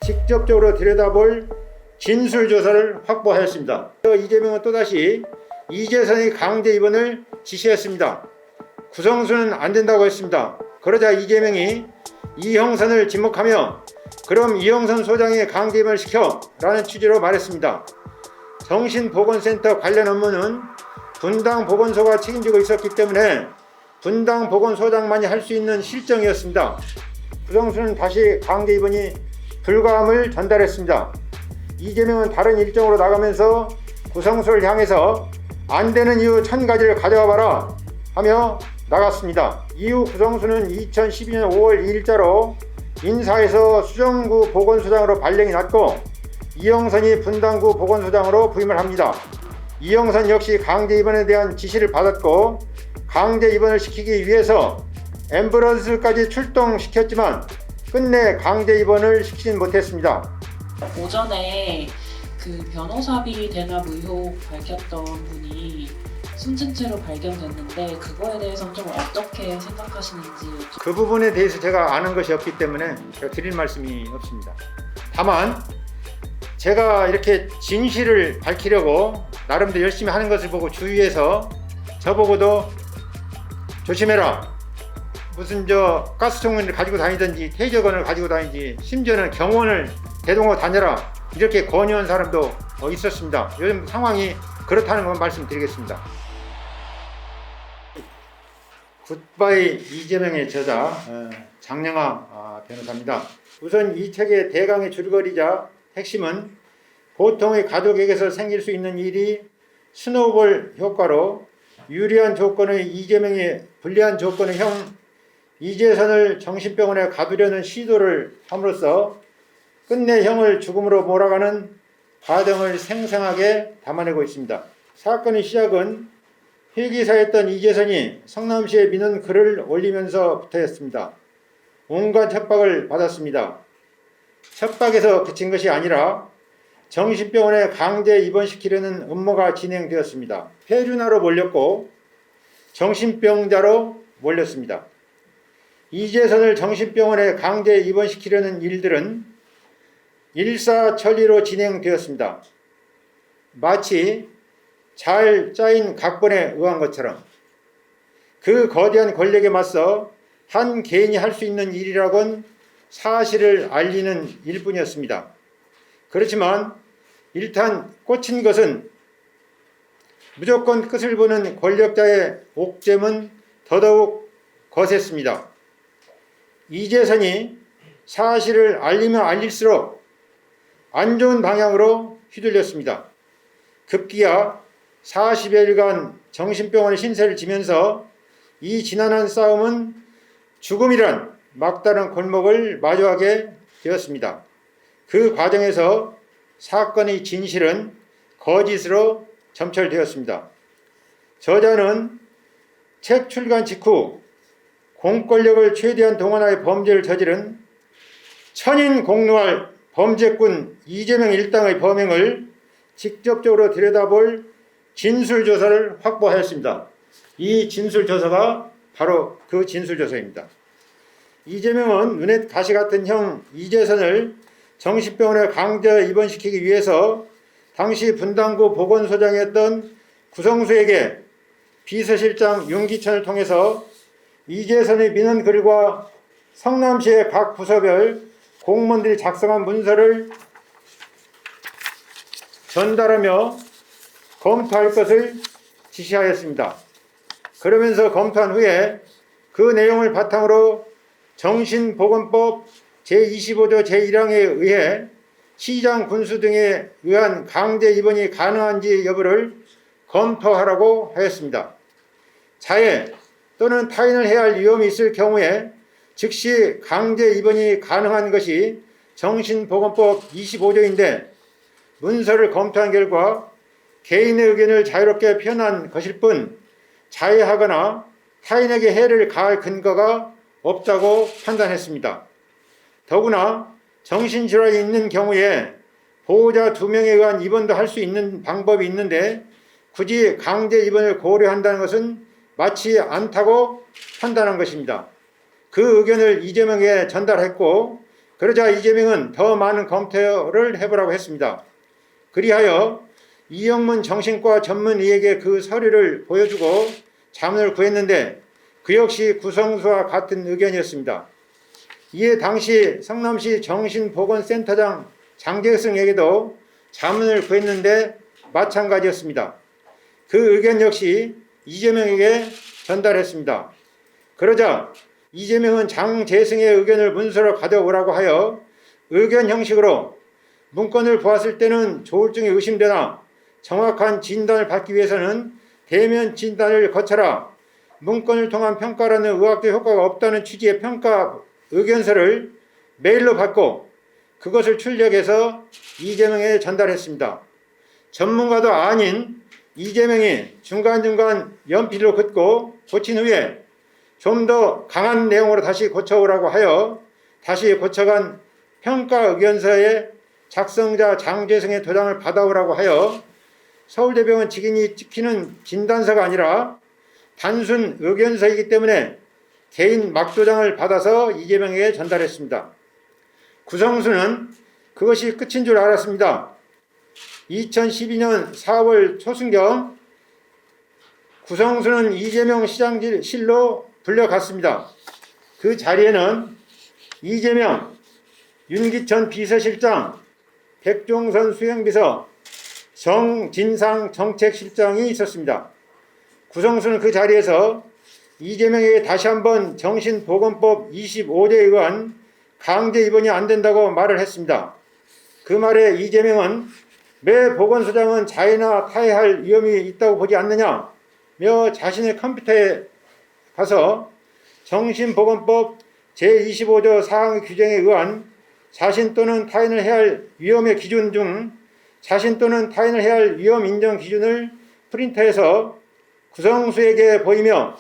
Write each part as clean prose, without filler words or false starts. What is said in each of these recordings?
직접적으로 들여다볼 진술조사를 확보하였습니다. 이재명은 또다시 이재선의 강제 입원을 지시했습니다. 구성수는 안 된다고 했습니다. 그러자 이재명이 이형선을 지목하며 그럼 이형선 소장이 강제 입원을 시켜 라는 취지로 말했습니다. 정신보건센터 관련 업무는 분당보건소가 책임지고 있었기 때문에 분당보건소장만이 할 수 있는 실정이었습니다. 구성수는 다시 강제 입원이 불가함을 전달했습니다. 이재명은 다른 일정으로 나가면서 구성수를 향해서 안 되는 이유 1000가지를 가져와 봐라 하며 나갔습니다. 이후 구성수는 2012년 5월 2일자로 인사에서 수정구 보건소장으로 발령이 났고 이형선이 분당구 보건소장으로 부임을 합니다. 이형선 역시 강제 입원에 대한 지시를 받았고 강제 입원을 시키기 위해서 앰뷸런스까지 출동시켰지만 끝내 강제 입원을 시키진 못했습니다. 오전에 그 변호사비 대납 의혹 밝혔던 분이 숨진 채로 발견됐는데 그거에 대해서는 좀 어떻게 생각하시는지 그 부분에 대해서 제가 아는 것이 없기 때문에 제가 드릴 말씀이 없습니다. 다만 제가 이렇게 진실을 밝히려고 나름대로 열심히 하는 것을 보고 주위에서 저보고도 조심해라, 무슨 가스총을 가지고 다니든지 테이저건을 가지고 다니지 심지어는 경호원을 대동하고 다녀라 이렇게 권유한 사람도 있었습니다. 요즘 상황이 그렇다는 건 말씀드리겠습니다. 굿바이 이재명의 저자 장영하 변호사입니다. 우선 이 책의 대강의 줄거리자 핵심은 보통의 가족에게서 생길 수 있는 일이 스노우볼 효과로 유리한 조건의 이재명이 불리한 조건의 형 이재선을 정신병원에 가두려는 시도를 함으로써 끝내 형을 죽음으로 몰아가는 과정을 생생하게 담아내고 있습니다. 사건의 시작은 필기사였던 이재선이 성남시에 민원 글을 올리면서부터였습니다. 온갖 협박을 받았습니다. 협박에서 그친 것이 아니라 정신병원에 강제 입원시키려는 음모가 진행되었습니다. 폐륜화로 몰렸고 정신병자로 몰렸습니다. 이재선을 정신병원에 강제 입원시키려는 일들은 일사천리로 진행되었습니다. 마치 잘 짜인 각본에 의한 것처럼 그 거대한 권력에 맞서 한 개인이 할 수 있는 일이라곤 사실을 알리는 일뿐이었습니다. 그렇지만 일단 꽂힌 것은 무조건 끝을 보는 권력자의 옥점은 더더욱 거셌습니다. 이재선이 사실을 알리면 알릴수록 안 좋은 방향으로 휘둘렸습니다. 급기야 40여일간 정신병원의 신세를 지면서 이 지난한 싸움은 죽음이란 막다른 골목을 마주하게 되었습니다. 그 과정에서 사건의 진실은 거짓으로 점철되었습니다. 저자는 책 출간 직후 공권력을 최대한 동원하여 범죄를 저지른 천인공노할 범죄꾼 이재명 일당의 범행을 직접적으로 들여다볼 진술조사를 확보하였습니다. 이 진술조사가 바로 그 진술조사입니다. 이재명은 눈에 가시 같은 형 이재선을 정신병원에 강제 입원시키기 위해서 당시 분당구 보건소장이었던 구성수에게 비서실장 윤기천을 통해서 이재선의 민원 글과 성남시의 각 부서별 공무원들이 작성한 문서를 전달하며 검토할 것을 지시하였습니다. 그러면서 검토한 후에 그 내용을 바탕으로 정신보건법 제25조 제1항에 의해 시장 군수 등에 의한 강제 입원이 가능한지 여부를 검토하라고 하였습니다. 자해 또는 타인을 해야 할 위험이 있을 경우에 즉시 강제 입원이 가능한 것이 정신보건법 25조인데 문서를 검토한 결과 개인의 의견을 자유롭게 표현한 것일 뿐 자해하거나 타인에게 해를 가할 근거가 없다고 판단했습니다. 더구나 정신질환이 있는 경우에 보호자 2명에 의한 입원도 할 수 있는 방법이 있는데 굳이 강제 입원을 고려한다는 것은 맞지 않다고 판단한 것입니다. 그 의견을 이재명에게 전달했고 그러자 이재명은 더 많은 검토를 해보라고 했습니다. 그리하여 이영문 정신과 전문의에게 그 서류를 보여주고 자문을 구했는데 그 역시 구성수와 같은 의견이었습니다. 이에 당시 성남시 정신보건센터장 장재승에게도 자문을 구했는데 마찬가지였습니다. 그 의견 역시 이재명에게 전달했습니다. 그러자 이재명은 장재승의 의견을 문서로 가져오라고 하여 의견 형식으로 문건을 보았을 때는 조울증이 의심되나 정확한 진단을 받기 위해서는 대면 진단을 거쳐라. 문건을 통한 평가라는 의학적 효과가 없다는 취지의 평가 의견서를 메일로 받고 그것을 출력해서 이재명에게 전달했습니다. 전문가도 아닌 이재명이 중간중간 연필로 긋고 고친 후에 좀 더 강한 내용으로 다시 고쳐오라고 하여 다시 고쳐간 평가 의견서의 작성자 장재승의 도장을 받아오라고 하여 서울대병원 직인이 찍히는 진단서가 아니라 단순 의견서이기 때문에 개인 막도장을 받아서 이재명에게 전달했습니다. 구성수는 그것이 끝인 줄 알았습니다. 2012년 4월 초순경 구성수는 이재명 시장실로 불려갔습니다. 그 자리에는 이재명, 윤기천 비서실장, 백종선 수행비서, 정진상 정책실장이 있었습니다. 구성수는 그 자리에서 이재명에게 다시 한번 정신보건법 25조에 의한 강제 입원이 안 된다고 말을 했습니다. 그 말에 이재명은 매 보건소장은 자해나 타해할 위험이 있다고 보지 않느냐며 자신의 컴퓨터에 가서 정신보건법 제25조 사항의 규정에 의한 자신 또는 타인을 해할 위험의 기준 중 자신 또는 타인을 해할 위험 인정 기준을 프린터해서 구성수에게 보이며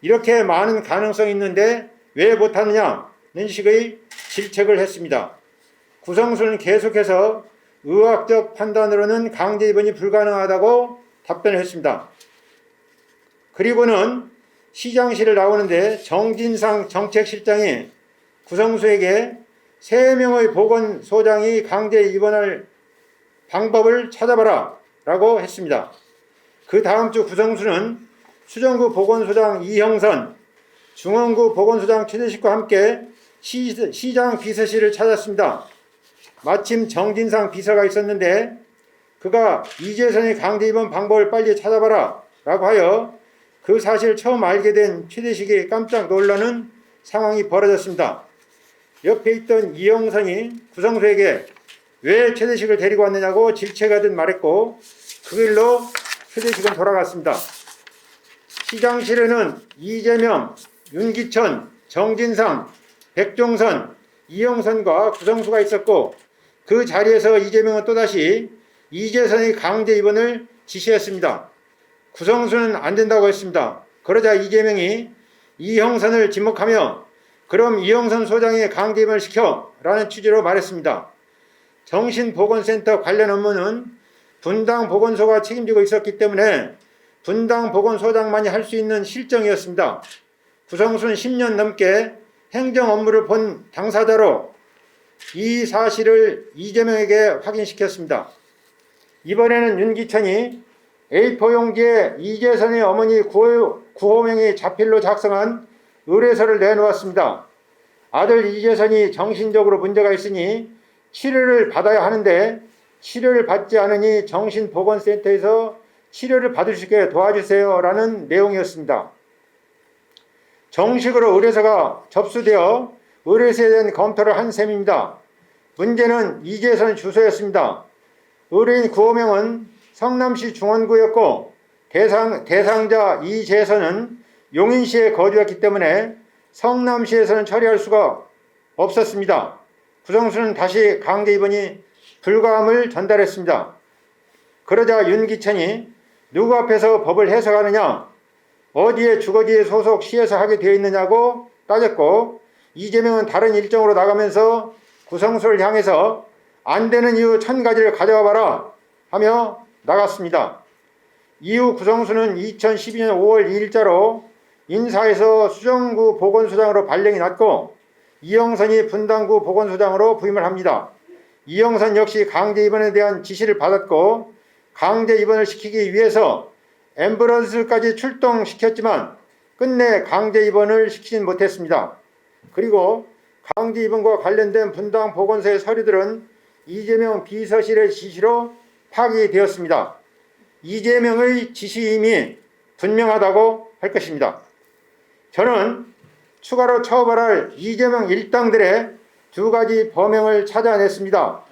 이렇게 많은 가능성이 있는데 왜 못하느냐는 식의 질책을 했습니다. 구성수는 계속해서 의학적 판단으로는 강제 입원이 불가능하다고 답변을 했습니다. 그리고는 시장실을 나오는데 정진상 정책실장이 구성수에게 3명의 보건소장이 강제 입원할 방법을 찾아봐라 라고 했습니다. 그 다음 주 구성수는 수정구 보건소장 이형선, 중원구 보건소장 최대식과 함께 시장 비서실을 찾았습니다. 마침 정진상 비서가 있었는데 그가 이재선의 강제 입원 방법을 빨리 찾아봐라 라고 하여 그 사실을 처음 알게 된 최대식이 깜짝 놀라는 상황이 벌어졌습니다. 옆에 있던 이형선이 구성수에게 왜 최대식을 데리고 왔느냐고 질책하듯 말했고 그 길로 최대식은 돌아갔습니다. 시장실에는 이재명, 윤기천, 정진상, 백종선, 이형선과 구성수가 있었고 그 자리에서 이재명은 또다시 이재선의 강제 입원을 지시했습니다. 구성수는 안 된다고 했습니다. 그러자 이재명이 이형선을 지목하며 그럼 이형선 소장이 강제 입원을 시켜 라는 취지로 말했습니다. 정신보건센터 관련 업무는 분당 보건소가 책임지고 있었기 때문에 분당 보건소장만이 할 수 있는 실정이었습니다. 구성수는 10년 넘게 행정 업무를 본 당사자로 이 사실을 이재명에게 확인시켰습니다. 이번에는 윤기천이 A4 용지에 이재선의 어머니 구호명이 자필로 작성한 의뢰서를 내놓았습니다. 아들 이재선이 정신적으로 문제가 있으니 치료를 받아야 하는데 치료를 받지 않으니 정신보건센터에서 치료를 받을 수 있게 도와주세요 라는 내용이었습니다. 정식으로 의뢰서가 접수되어 의뢰서에 대한 검토를 한 셈입니다. 문제는 이재선 주소였습니다. 의뢰인 구호명은 성남시 중원구였고 대상자 이재선은 용인시에 거주했기 때문에 성남시에서는 처리할 수가 없었습니다. 구성수는 다시 강제 입원이 불가함을 전달했습니다. 그러자 윤기천이 누구 앞에서 법을 해석하느냐, 어디에 주거지에 소속 시에서 하게 되어 있느냐고 따졌고 이재명은 다른 일정으로 나가면서 구성수를 향해서 안 되는 이유 1000가지를 가져와 봐라 하며 나갔습니다. 이후 구성수는 2012년 5월 2일자로 인사에서 수정구 보건소장으로 발령이 났고 이영선이 분당구 보건소장으로 부임을 합니다. 이영선 역시 강제 입원에 대한 지시를 받았고 강제 입원을 시키기 위해서 앰뷸런스까지 출동시켰지만 끝내 강제 입원을 시키진 못했습니다. 그리고 강제 입원과 관련된 분당 보건소의 서류들은 이재명 비서실의 지시로 파기되었습니다. 이재명의 지시임이 분명하다고 할 것입니다. 저는 추가로 처벌할 이재명 일당들의 두 가지 범행을 찾아냈습니다.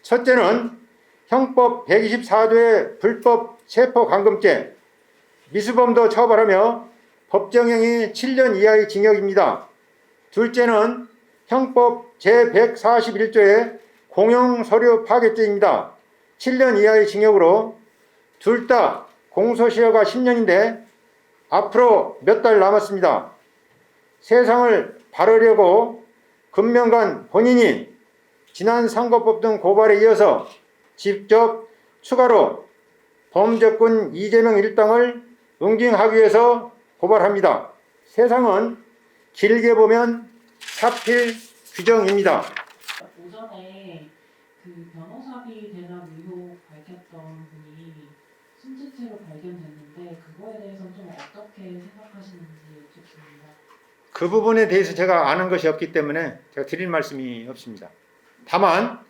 첫째는 형법 124조의 불법 체포감금죄, 미수범도 처벌하며 법정형이 7년 이하의 징역입니다. 둘째는 형법 제141조의 공용서류 파괴죄입니다. 7년 이하의 징역으로 둘 다 공소시효가 10년인데 앞으로 몇 달 남았습니다. 세상을 바르려고 금명간 본인이 지난 선거법 등 고발에 이어서 직접 추가로 범죄꾼 이재명 일당을 응징하기 위해서 고발합니다. 세상은 길게 보면 사필 규정입니다. 오전에 그 변호사비 대납 의혹 밝혔던 분이 숨진 채로 발견됐는데 그거에 대해서는 좀 어떻게 생각하시는지 여쭙습니다. 그 부분에 대해서 제가 아는 것이 없기 때문에 제가 드릴 말씀이 없습니다. 다만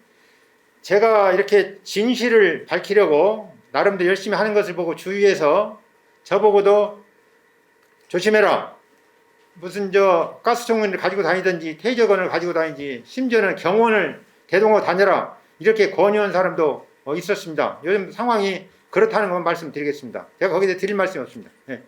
제가 이렇게 진실을 밝히려고 나름대로 열심히 하는 것을 보고 주위에서 저보고도 조심해라, 무슨 가스총을 가지고 다니든지 테이저건을 가지고 다니지, 심지어는 경원을 대동하고 다녀라, 이렇게 권유한 사람도 있었습니다. 요즘 상황이 그렇다는 것만 말씀드리겠습니다. 제가 거기에 드릴 말씀이 없습니다. 네.